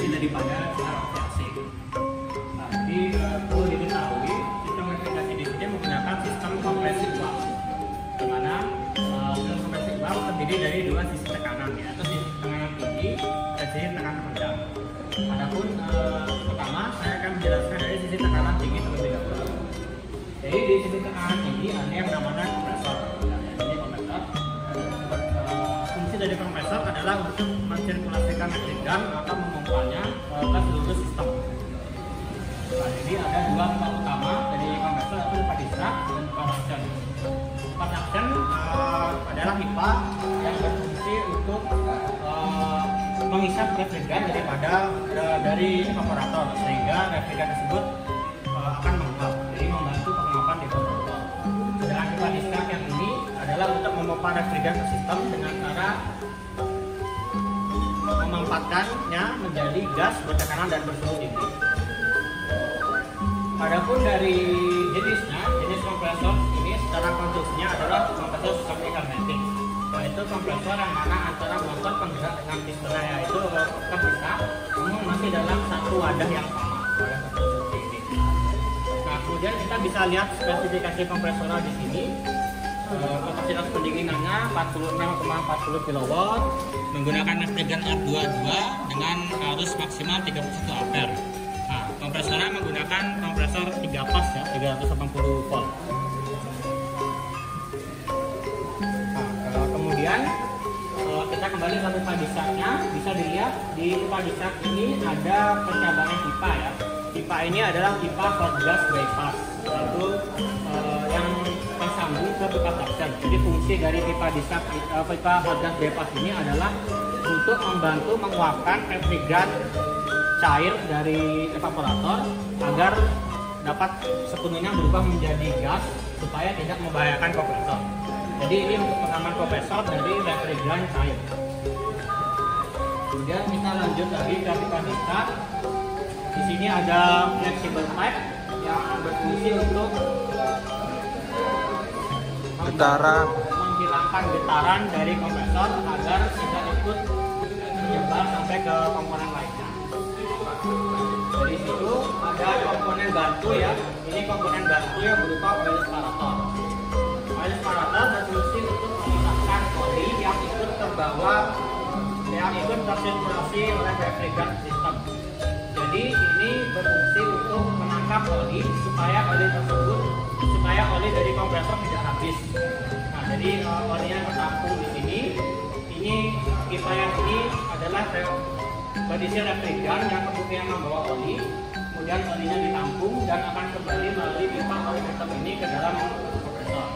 fungsi daripada AC. Nah, jadi perlu diketahui sistem refrigerasi di sini menggunakan sistem kompresi uap, di mana sistem kompresi uap terdiri dari dua sisi tekanan, yaitu sisi tekanan tinggi dan sisi tekanan rendah. Adapun pertama saya akan menjelaskan dari sisi tekanan tinggi terlebih dahulu. Jadi di sisi tekanan tinggi ada yang namanya kompresor. Jadi kompresor, fungsi dari kompresor adalah untuk mensirkulasikan refrigeran atau memompanya ke seluruh sistem. Nah, jadi ada dua pipa utama dari kompresor, yaitu pipa discharge dan pipa suction. Pipa suction adalah pipa yang berfungsi untuk menghisap refrigeran dari evaporator, sehingga refrigeran tersebut akan menguap, jadi membantu penguapan di evaporator. Sedangkan pipa discharge yang ini adalah untuk memompa refrigeran ke sistem dengan cara memanfaatkannya menjadi gas bertekanan dan bersuhu tinggi. Adapun dari jenis kompresor ini secara konstruksinya adalah kompresor seperti hermetik, yaitu kompresor yang mana antara motor penggerak dengan pistonnya yaitu terpisah, namun masih dalam satu wadah yang sama, wadah seperti ini. Nah, kemudian kita bisa lihat spesifikasi kompresornya di sini. Kapasitas pendinginannya 46,40 kW, menggunakan refrigeran R22 dengan arus maksimal 31 ampere. Nah, kompresornya menggunakan kompresor 3 fas ya, 380 volt. Nah, kemudian kita kembali ke pipa discharge-nya, bisa dilihat di pipa discharge ini ada pencabangan pipa ya. Pipa ini adalah pipa hot gas bypass, yaitu yang tersambung ke pipa suction. Jadi fungsi dari pipa discharge, pipa hot gas bypass ini adalah untuk membantu menguapkan refrigeran cair dari evaporator agar dapat sepenuhnya berubah menjadi gas supaya tidak membahayakan kompresor. Jadi ini untuk pengaman kompresor dari refrigeran cair. Kemudian kita lanjut lagi ke pipa discharge. Di sini ada flexible pipe yang berfungsi untuk menghilangkan getaran dari kompresor agar tidak ikut menyebar sampai ke komponen lainnya. Dari situ ada komponen bantu ya. Ini komponen bantu yang berupa oil separator. Oil separator berfungsi untuk memisahkan oli yang ikut terbawa, yang ikut tersirkulasi oleh refrigeran sistem. Jadi ini berfungsi untuk menangkap oli supaya oli dari kompresor tidak habis. Nah, jadi olinya tertampung di sini. Ini pipa yang ini adalah berisi refrigeran yang kemudian membawa oli. Kemudian olinya ditampung dan akan kembali melalui pipa oli sistem ini ke dalam kompresor.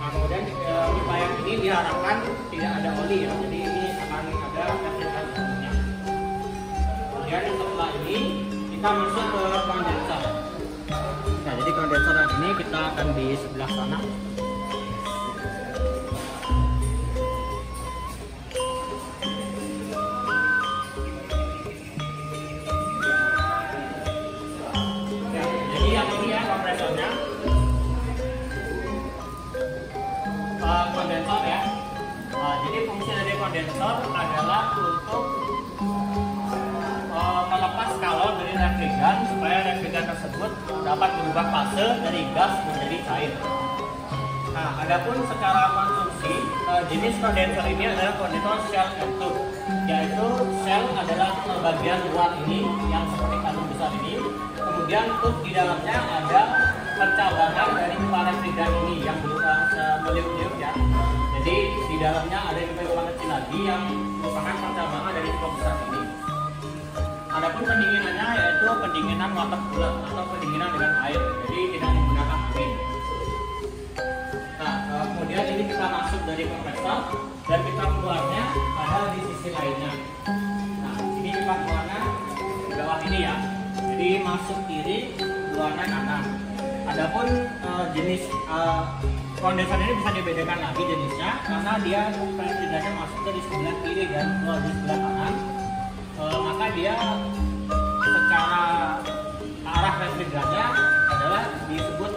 Nah, kemudian pipa yang ini diharapkan tidak ada oli ya. Jadi ini akan ada refrigeran sebelumnya. Kemudian setelah ini kita masuk ke kondenser. Nah, jadi kondenser yang ini kita akan di sebelah sana. Ya, jadi yang ini ya kompresornya. Kondensor ya. Jadi fungsi dari kondensor adalah untuk melepas kalor dari refrigeran supaya refrigeran tersebut dapat berubah fase dari gas menjadi cair. Nah, adapun secara konstruksi jenis kondenser ini adalah kondensor shell and tube, yaitu shell adalah bagian luar ini yang seperti kalung besar ini, kemudian tube di dalamnya ada pencabangan dari pipa refrigeran ini yang berupa meliuk-liuk ya. Jadi di dalamnya ada pipa kecil lagi yang merupakan pencabangan dari pipa besar ini. Adapun pendinginannya yaitu pendinginan water cooler atau pendinginan dengan air, jadi tidak menggunakan angin. Nah, kemudian ini kita masuk dari kompresor dan pipa keluarnya ada di sisi lainnya. Nah, ini pipa keluarnya di bawah ini ya. Jadi masuk kiri, keluarnya kanan. Adapun jenis kondenser ini bisa dibedakan lagi jenisnya karena dia refrigerannya masuk ke di sebelah kiri dan keluar di sebelah kanan. Maka dia secara arah refrigerannya adalah disebut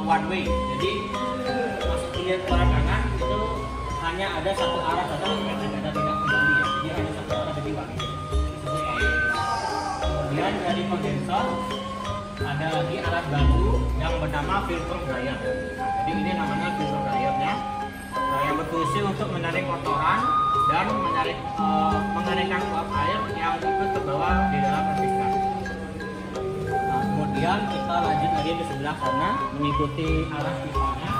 one way. Jadi masuk kiri keluar kanan itu hanya ada satu arah saja, refrigeran tidak kembali ya. Jadi hanya satu arah, jadi one way. Disebut one way. kompresor, ada lagi alat bantu yang bernama filter dryer. Jadi ini namanya filter dryernya, yang berfungsi untuk menarik kotoran dan mengalirkan uap air yang ikut ke bawah di dalam replika. Nah, kemudian kita lanjut lagi ke sebelah sana mengikuti arah pipanya.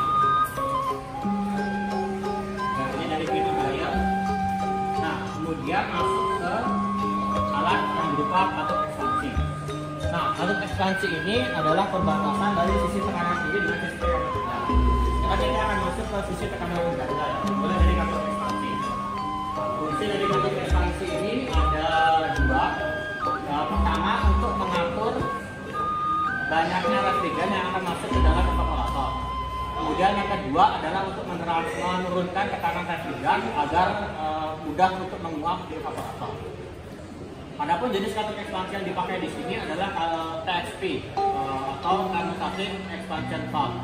Nah, ini dari filter dryer. Nah, kemudian masuk ke alat yang berupa patut ekspansi. Nah, patut ekspansi ini adalah perbatasan dari sisi tekanan tinggi dengan sisi tekanan rendah. Sekarang kita akan masuk ke sisi tekanan rendah ya. Mulai dari patut ekspansi. Fungsi dari patut ekspansi ini ada dua. Yang pertama untuk mengatur banyaknya refrigeran yang akan masuk ke dalam evaporator. Kemudian yang kedua adalah untuk menurunkan tekanan refrigeran agar mudah untuk menguap di evaporator. Adapun jenis patut ekspansi yang dipakai di sini adalah TXP atau Thermostatic Expansion Valve,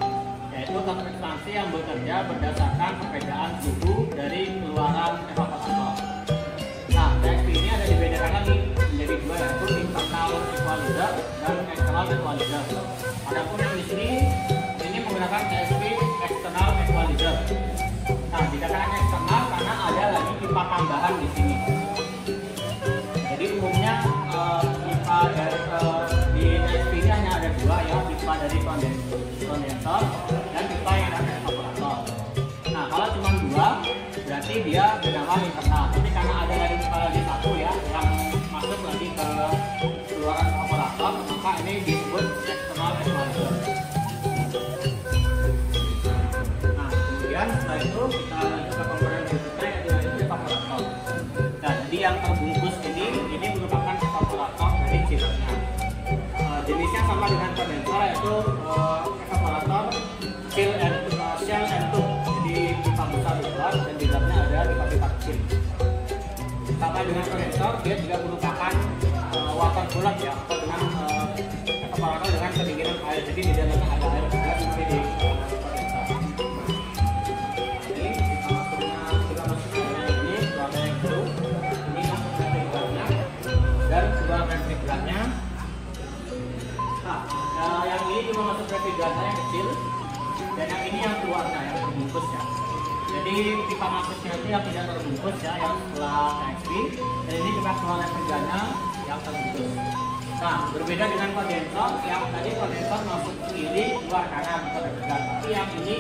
yaitu patut ekspansi yang bekerja berdasarkan perbedaan suhu dari keluaran evaporator. Nah, TXP ini ada dibedakan lagi menjadi dua, yaitu internal equalizer dan external equalizer. Adapun yang di sini ini menggunakan TXP external equalizer. Nah, dikatakan eksternal karena ada lagi pipa tambahan di sini. Jadi umumnya pipa dari di TXP ini hanya ada dua ya, pipa dari kondensor dan pipa yang ada evaporator. Nah, kalau cuma dua berarti dia bernama internal. Tapi karena ada lagi pipa lagi satu ya yang masuk lagi ke keluaran evaporator, maka ini disebut external equalizer. Nah, kemudian setelah itu kita lanjut ke komponen berikutnya yaitu evaporator. Nah, jadi yang terbungkus ini merupakan evaporator dari chillernya. Jenisnya sama dengan kondensor, yaitu evaporator shell and tube. Jadi pipa besar di luar dan di dalamnya ada pipa-pipa kecil. Sama dengan kondensor, dia juga merupakan water cooler ya, atau dengan evaporator dengan pendinginan air. Jadi di dalamnya ada air juga seperti di kondensor. Ini kita masuknya ini warna yang biru. Ini masuk refrigerannya dan dua refrigerannya. Nah, yang ini cuma masuk refrigerannya yang kecil dan yang ini yang keluarnya yang terbungkus ya. Jadi pipa masuknya itu yang tidak terbungkus ya, yang setelah TXP, dan ini pipa keluar refrigerannya yang terbungkus. Nah, berbeda dengan kondensor, yang tadi kondensor masuk kiri keluar kanan ke refrigeran, tapi yang ini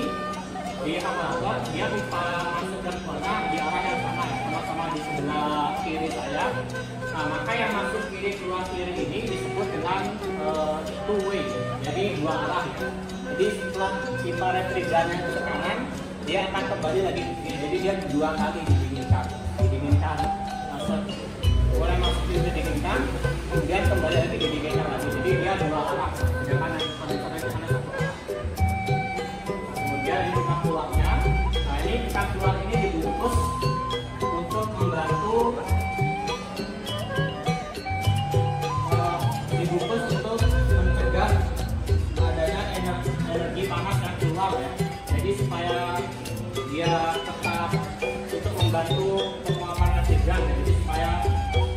di evaporator dia pipa masuk dan keluar di arah yang sama ya, sama-sama di sebelah kiri saya. Nah, maka yang masuk kiri keluar kiri ini disebut dengan two way, jadi dua arah ya. Jadi setelah pipa refrigerannya ke kanan, dia akan kembali lagi ke sini. Jadi dia dua kali didinginkan, mulai masuk didinginkan, kemudian kembali lagi didinginkan lagi. Jadi dia dua arah, ke kanan, kondensor ke kanan. Kemudian ini pipa keluarnya. Nah, ini pipa keluar ini dibungkus untuk membantu untuk mencegah adanya energi panas yang keluar ya. Jadi supaya dia tetap untuk membantu penguapan refrigeran. Jadi supaya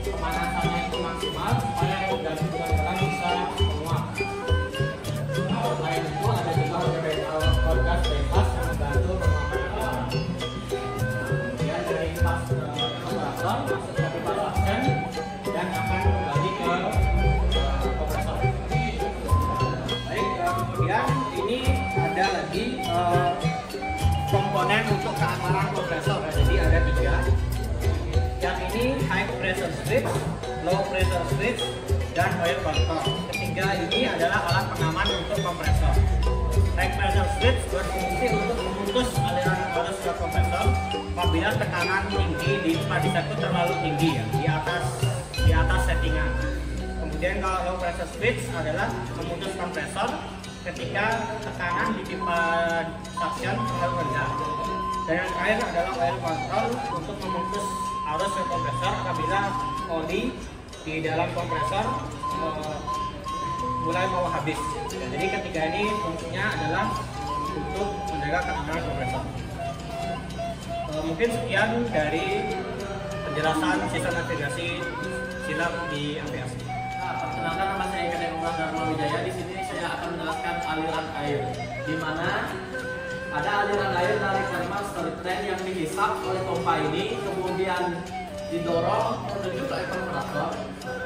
pemanasannya itu maksimal, supaya refrigeran benar-benar bisa menguap. Nah, selain itu ada juga orgas bebas yang membantu penguapan refrigeran. Kemudian dari pas evaporator masuk ke pipa suction dan akan kembali ke kompresor. Baik, kemudian ini ada lagi komponen untuk keamanan kompresor ya. Jadi ada tiga. Yang ini high pressure switch, low pressure switch, dan oil control. Ketiga ini adalah alat pengaman untuk kompresor. High pressure switch berfungsi untuk memutus aliran arus ke kompresor apabila tekanan tinggi di tempat itu terlalu tinggi ya, di atas settingan. Kemudian kalau low pressure switch adalah memutus kompresor ketika tekanan di pipa suction terlalu rendah. Dan yang terakhir adalah oil control untuk memutus arus ke kompresor apabila oli di dalam kompresor mulai mau habis. Jadi ketiga ini fungsinya adalah untuk menjaga keamanan kompresor. Mungkin sekian dari penjelasan sistem navigasi silam di APS. Perkenalkan, nama saya Eka Denumar Dharma Wijaya. Di sini saya akan menjelaskan aliran air, di mana ada aliran air dari thermal storage tank yang dihisap oleh pompa ini, kemudian didorong menuju ke evaporator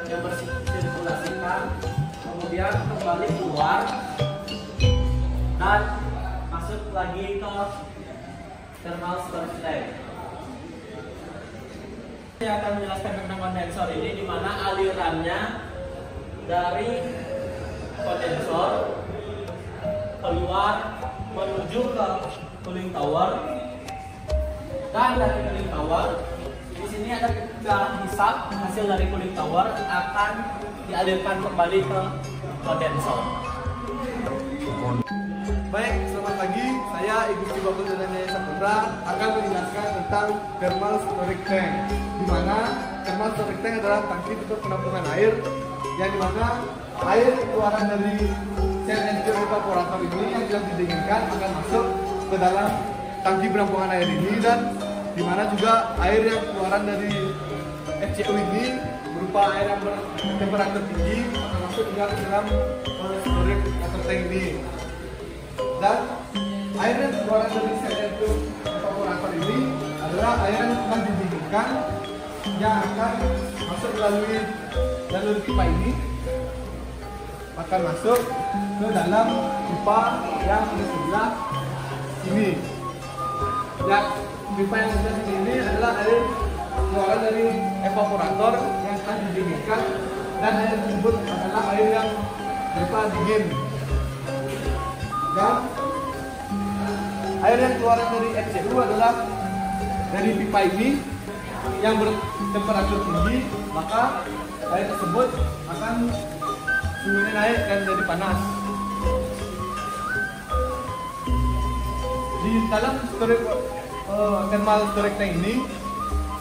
yang bersirkulasikan, kemudian kembali keluar dan masuk lagi ke thermal storage tank. Saya akan menjelaskan tentang kondensor ini, di mana alirannya dari kondensor keluar menuju ke cooling tower, dan dari cooling tower di sini ada ketika hisap hasil dari cooling tower akan dialirkan kembali ke kondensor. Baik, selamat pagi. Saya Ibu Cibakul Dananya Saputra akan menjelaskan tentang thermal storage tank, di mana thermal storage tank adalah tangki untuk penampungan air, yang dimana air keluaran dari sel evaporator ini yang tidak didinginkan akan masuk ke dalam tangki penampungan air ini, dan dimana juga air yang keluaran dari FCU ini berupa air yang bertemperatur tinggi akan masuk juga ke dalam storage atau tank ini. Dan air yang keluaran dari sel evaporator ini adalah air yang telah didinginkan yang akan masuk melalui jalur pipa ini, akan masuk ke dalam pipa yang di sebelah sini. Dan pipa yang di sebelah sini adalah air keluaran dari evaporator yang akan didinginkan, dan air tersebut adalah air yang berupa dingin. Dan air yang keluaran dari FCU adalah dari pipa ini yang bertemperatur tinggi, maka air tersebut akan suhunya naik dan jadi panas. Di dalam thermal storage tank ini,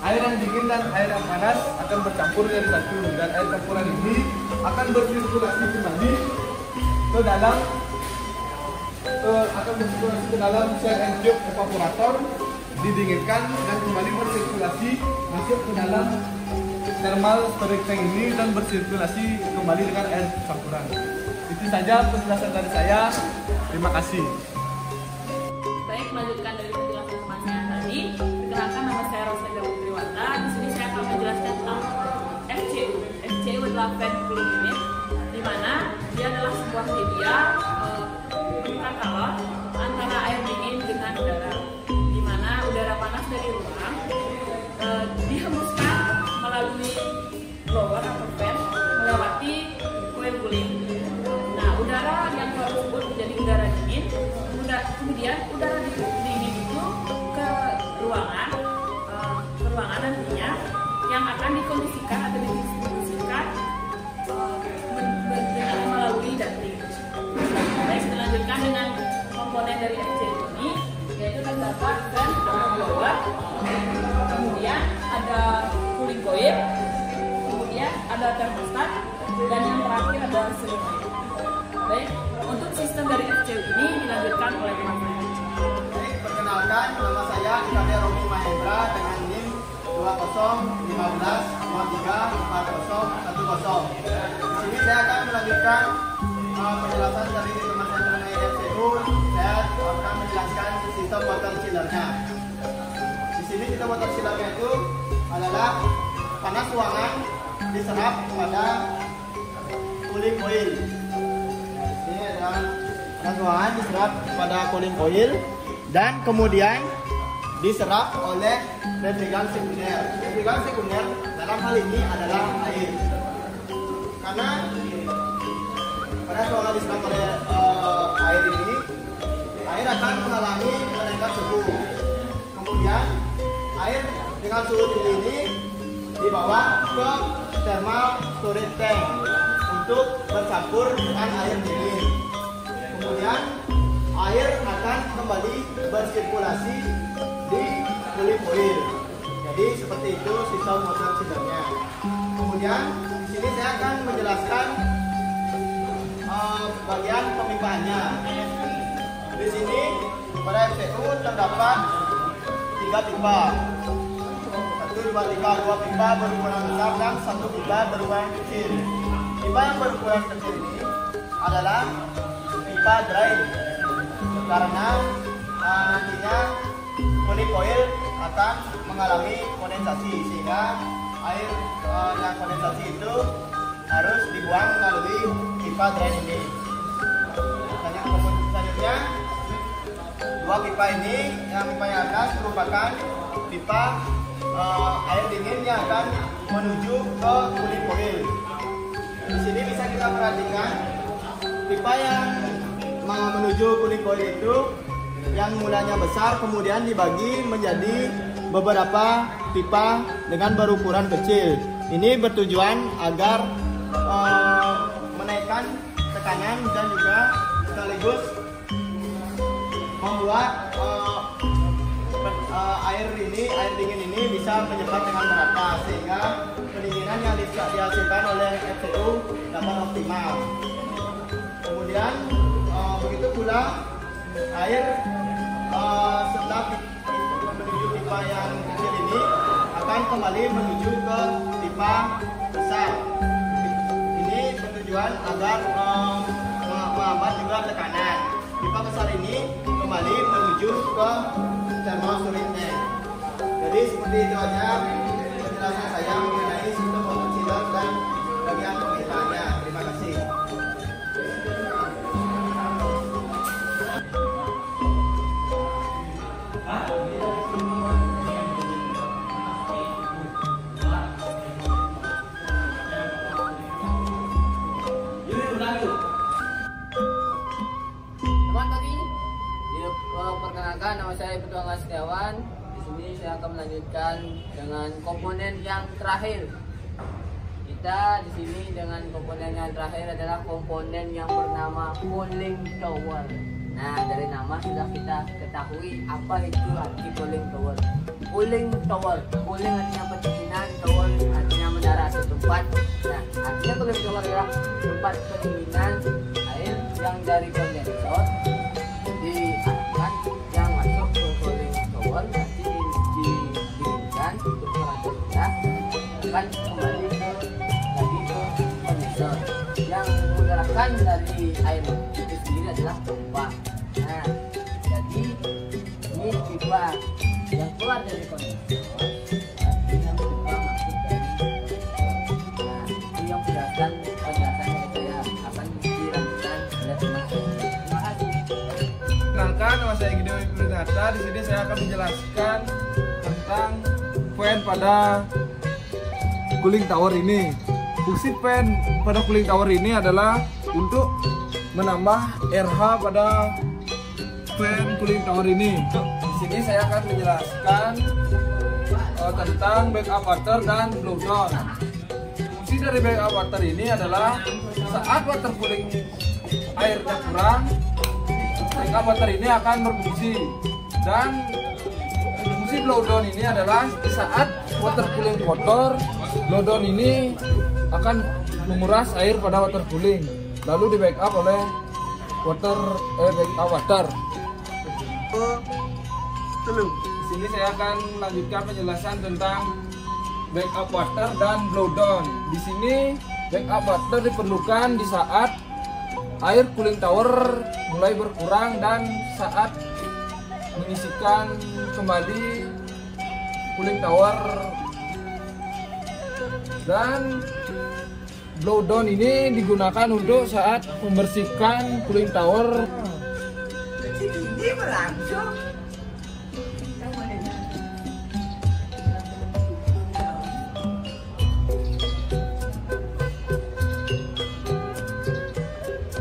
air yang dingin dan air yang panas akan bercampur jadi satu, dan air campuran ini akan bersirkulasi kembali ke dalam sel encuk evaporator, didinginkan dan kembali bersirkulasi masuk ke dalam thermal storage tank ini dan bersirkulasi kembali dengan air campuran. Itu saja penjelasan dari saya. Terima kasih. Baik, melanjutkan dari penjelasan teman saya tadi. Perkenalkan, nama saya Rosalia Putriwata. Di sini saya akan menjelaskan tentang FCU. FCU adalah fan cooling unit, di mana dia adalah sebuah media tata antara air dingin dengan udara, di mana udara panas dari ruang dihembuskan melalui blower atau fan melewati coil cooling. Nah, udara yang keluar tersebut menjadi udara dingin, kemudian udara dingin itu ke ruangan nantinya yang akan dikondisikan atau didistribusikan melalui ducting. Baik, dilanjutkan dengan komponen dari FCU ini, yaitu terdapat fan blower, kemudian ada cooling coil, kemudian ada thermostat, dan yang terakhir ada solenoid. Baik, untuk sistem dari FCU ini dilanjutkan oleh teman saya. Baik, perkenalkan, nama saya Ikade Romi Mahendra dengan NIM 2015234010. Di sini saya akan melanjutkan penjelasan dari teman saya mengenai FCU. Saya akan menjelaskan sistem water chillernya. Di sini sistem water chillernya itu adalah panas ruangan diserap pada cooling coil. Ini adalah panas ruangan diserap pada cooling coil dan kemudian diserap oleh refrigerant sekunder. Refrigerant sekunder dalam hal ini adalah air. Karena pada ruangan diserap oleh air ini, air akan mengalami kenaikan suhu. Kemudian air dengan suhu tinggi ini dibawa ke thermal storage tank untuk bercampur dengan air dingin. Kemudian air akan kembali bersirkulasi di cooling coil. Jadi seperti itu sistem water chillernya. Kemudian di sini saya akan menjelaskan bagian pemipaannya. Di sini pada FCU terdapat 3 pipa. 1, 2, 3, 2 pipa berukuran besar dan 1 pipa berukuran kecil. Pipa yang berukuran kecil ini adalah pipa dry karena nantinya cooling coil akan mengalami kondensasi sehingga air yang kondensasi itu harus dibuang melalui pipa dry ini. Dan yang selanjutnya dua pipa ini, yang pipa yang atas merupakan pipa air dingin yang akan menuju ke cooling coil. Di sini bisa kita perhatikan pipa yang menuju cooling coil itu yang mulanya besar kemudian dibagi menjadi beberapa pipa dengan berukuran kecil. Ini bertujuan agar menaikkan tekanan dan juga sekaligus membuat air dingin ini bisa menyebar dengan merata sehingga pendinginan yang dihasilkan oleh FCU dapat optimal. Kemudian begitu pula air setelah menuju pipa yang kecil ini akan kembali menuju ke pipa besar. Ini bertujuan agar menghambat juga tekanan. Pipa besar ini kembali menuju ke thermal storage tank. Jadi seperti itu aja penjelasan saya mengenai sistem water chiller dan bagian pemilihannya. Terima kasih. Perkenalkan, nama saya Petualang Setiawan. Di sini saya akan melanjutkan dengan komponen yang terakhir. Kita di sini dengan komponen yang terakhir adalah komponen yang bernama cooling tower. Nah, dari nama sudah kita ketahui apa itu arti cooling tower. Cooling tower, cooling artinya pendinginan, tower artinya menara atau tempat. Nah, artinya cooling tower adalah tempat pendinginan air yang dari kondensor diarahkan yang masuk ke cooling tower, nanti didinginkan untuk kurang rendah akan kembali lagi ke kondensor. Yang menggerakkan dari air itu sendiri adalah pompa. Nah, jadi ini pipa yang keluar dari kondensor, yang pipa masuk dari kondensor. Nah, ini yang penjelasan yang saya akan dilanjutkan oleh teman-teman. Terima kasih. Perkenalkan, nama saya Gideon Wibrata. Di sini saya akan menjelaskan tentang fan pada cooling tower ini. Fungsi fan pada cooling tower ini adalah untuk menambah RH pada fan cooling tower ini. Di sini saya akan menjelaskan tentang backup water dan blow down. Fungsi dari backup water ini adalah saat water cooling airnya kurang, backup water ini akan berfungsi. Dan fungsi blow down ini adalah saat water cooling kotor, blow down ini akan menguras air pada water cooling, lalu di backup oleh backup water. Di sini saya akan melanjutkan penjelasan tentang backup water dan blow down. Di sini backup water diperlukan di saat air cooling tower mulai berkurang dan saat mengisikan kembali cooling tower. Dan blow down ini digunakan untuk saat membersihkan cooling tower. Ini berlangsung.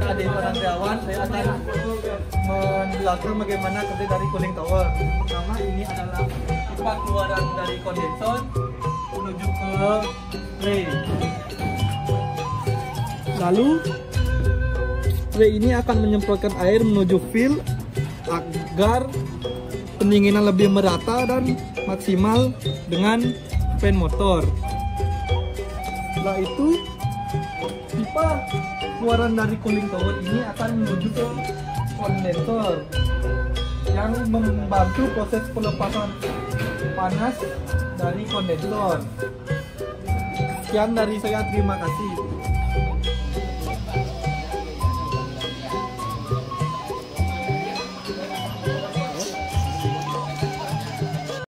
Adik Setiawan, saya akan menjelaskan bagaimana kerja dari cooling tower. Pertama, ini adalah pipa keluaran dari kondensor menuju ke tray. Lalu tray ini akan menyemprotkan air menuju fill agar pendinginan lebih merata dan maksimal dengan fan motor. Setelah itu pipa keluaran dari cooling tower ini akan menuju ke kondensor yang membantu proses pelepasan panas dari kondensor. Sekian dari saya, terima kasih.